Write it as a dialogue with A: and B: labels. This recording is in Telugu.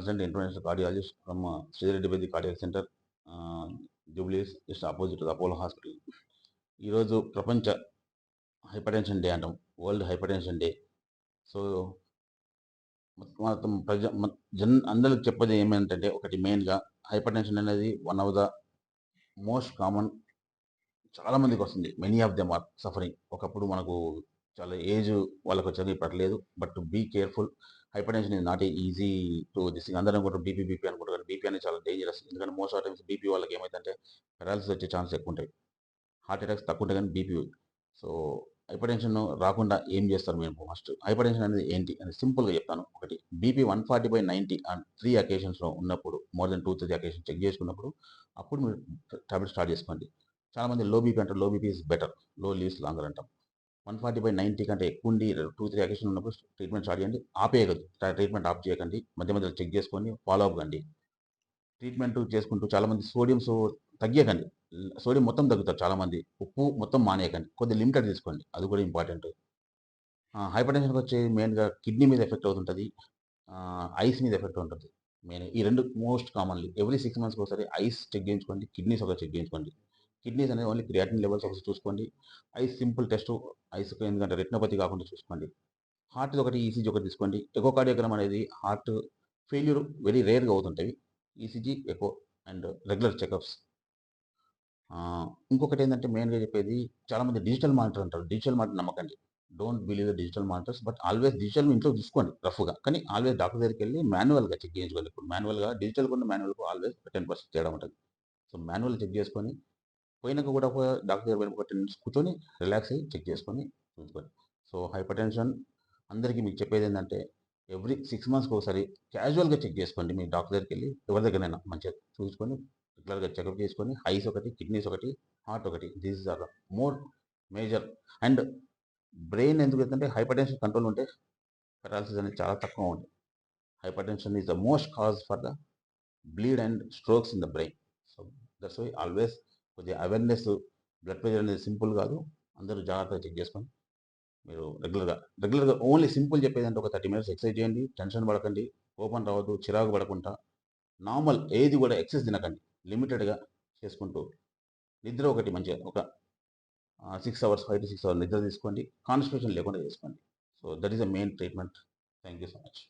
A: Consultant international cardiologist from Sri Reddy బెది cardiac centre, Jubilees, just opposite Apollo hospital. ఈరోజు ప్రపంచ హైపర్టెన్షన్ డే అంటాం, వరల్డ్ హైపర్టెన్షన్ డే. సో మొత్తం అందరికి చెప్పేది ఏమంటే, ఒకటి మెయిన్గా హైపర్టెన్షన్ అనేది one of the most common, చాలా మందికి వస్తుంది. Many of them are suffering. ఒకప్పుడు మనకు చాలా ఏజ్ వాళ్ళకి వచ్చేది పడలేదు, but be careful. Hypertension is not easy to this thing. అందరం అనుకుంటారు బీపీ అనుకుంటారు, కానీ బీపీ అనేది చాలా డేంజరస్. ఎందుకంటే మోస్ట్ ఆఫ్ టైమ్స్ బీపీ వాళ్ళకి ఏమైందంటే పెరాలసిస్ వచ్చే ఛాన్స్ ఎక్కువ ఉంటాయి, హార్ట్ అటాక్స్ తక్కువ ఉంటాయి, కానీ బీపీ. సో హైపర్టెన్షన్ రాకుండా ఏం చేస్తారు మీరు? ఫస్ట్ హైపర్టెన్షన్ అనేది ఏంటి అని సింపుల్గా చెప్తాను. ఒకటి, బీపీ 140/90 అండ్ 3 అకేషన్స్లో ఉన్నప్పుడు, మోర్ దెన్ 2-3 అకేషన్ చెక్ చేసుకున్నప్పుడు, అప్పుడు మీరు టాబ్లెట్ స్టార్ట్ చేసుకోండి. చాలామంది లో బీపీ అంటారు, లో బీపీ ఇస్ బెటర్, లో లీవ్స్ లాంగర్ అంటాం. 140/90 కంటే ఎక్కువ ఉండి 2-3 అకేషన్ ఉన్నప్పుడు ట్రీట్మెంట్ స్టార్ట్ చేయండి. ఆపేయగలదు, ట్రీట్మెంట్ ఆఫ్ చేయకండి, మధ్య మధ్యలో చెక్ చేసుకొని ఫాలో అప్ కండి. ట్రీట్మెంట్ చేసుకుంటూ చాలామంది సోడియంస్ తగ్గకండి, సోడియం మొత్తం తగ్గుతారు చాలామంది. ఉప్పు మొత్తం మానేయకండి, కొద్దిగా లిమిటెడ్ తీసుకోండి, అది కూడా ఇంపార్టెంట్. హైపర్టెన్షన్కి వచ్చి మెయిన్గా కిడ్నీ మీద ఎఫెక్ట్ అవుతుంటుంది, ఐస్ మీద ఎఫెక్ట్ ఉంటుంది. మెయిన్ ఈ రెండు మోస్ట్ కామన్లీ. ఎవ్రీ 6 మంత్స్కి ఒకసారి ఐస్ చెక్ చేయించుకోండి, కిడ్నీస్ ఒకటి చెక్ చేయించుకోండి. కిడ్నీస్ అనేది ఓన్లీ క్రియాటిన్ లెవెల్స్ ఒకటి చూసుకోండి. ఐస్ సింపుల్ టెస్ట్, ఐస్కి ఎందుకంటే రెటినోపతి కాకుండా చూసుకోండి. హార్ట్ ఒకటి, ఈసీజీ ఒకటి తీసుకోండి. ఎకోకార్డియోగ్రామ్ అనేది హార్ట్ ఫెయిల్యూర్ వెరీ రేర్గా అవుతుంటాయి, ECG echo and regular checkups. ఇంకొకటి ఏంటంటే మెయిన్గా చెప్పేది, చాలామంది డిజిటల్ మానిటర్ అంటారు. డిజిటల్ మానిటర్ నమ్మకండి, don't believe the digital monitors. But always digital ఇంట్లో చూసుకోండి రఫ్గా, కానీ ఆల్వేస్ డాక్టర్ దగ్గరికి వెళ్ళి మాన్యువల్గా చెక్ చేయించుకోండి. ఇప్పుడు మాన్యువల్గా డిజిటల్ కూడా మాన్యువల్కు ఆల్వేస్ 10% తేడా ఉంటుంది. సో మాన్యువల్ చెక్ చేసుకొని, పోయినాక కూడా ఒక డాక్టర్ దగ్గర పోయిన ఒక 10 minutes కూర్చొని రిలాక్స్ అయ్యి చెక్ చేసుకొని చూసుకోండి. సో హైపర్ టెన్షన్ అందరికీ మీకు చెప్పేది ఏంటంటే, ఎవ్రీ 6 మంత్స్కి ఒకసారి క్యాజువల్గా చెక్ చేసుకోండి. మీ డాక్టర్ దగ్గరికి వెళ్ళి ఎవరి దగ్గరైనా మంచిగా చూసుకొని రెగ్యులర్గా చెకప్ చేసుకొని, ఐస్ ఒకటి, కిడ్నీస్ ఒకటి, హార్ట్ ఒకటి, these are the more major. And brain ఎందుకు అంటే, హైపర్ టెన్షన్ కంట్రోల్ ఉంటే పెరాలసిస్ అనేది చాలా తక్కువ ఉంది. Hypertension is the most cause for the bleed and strokes in the brain. So that's why always కొద్దిగా అవేర్నెస్. బ్లడ్ ప్రెషర్ అనేది సింపుల్ కాదు, అందరూ జాగ్రత్తగా చెక్ చేసుకొని మీరు రెగ్యులర్గా ఓన్లీ సింపుల్ చెప్పేదంటే, ఒక 30 minutes ఎక్సర్సైజ్ చేయండి, టెన్షన్ పడకండి, కోపం రావద్దు, చిరాకు పడకుండా, నార్మల్ ఏది కూడా ఎక్సెస్ తినకండి, లిమిటెడ్గా చేసుకుంటూ, నిద్ర ఒకటి మంచిగా ఒక 6 hours, 5 to 6 hours నిద్ర తీసుకోండి, కాన్స్టిపేషన్ లేకుండా చేసుకోండి. So that is the main treatment. Thank you so much.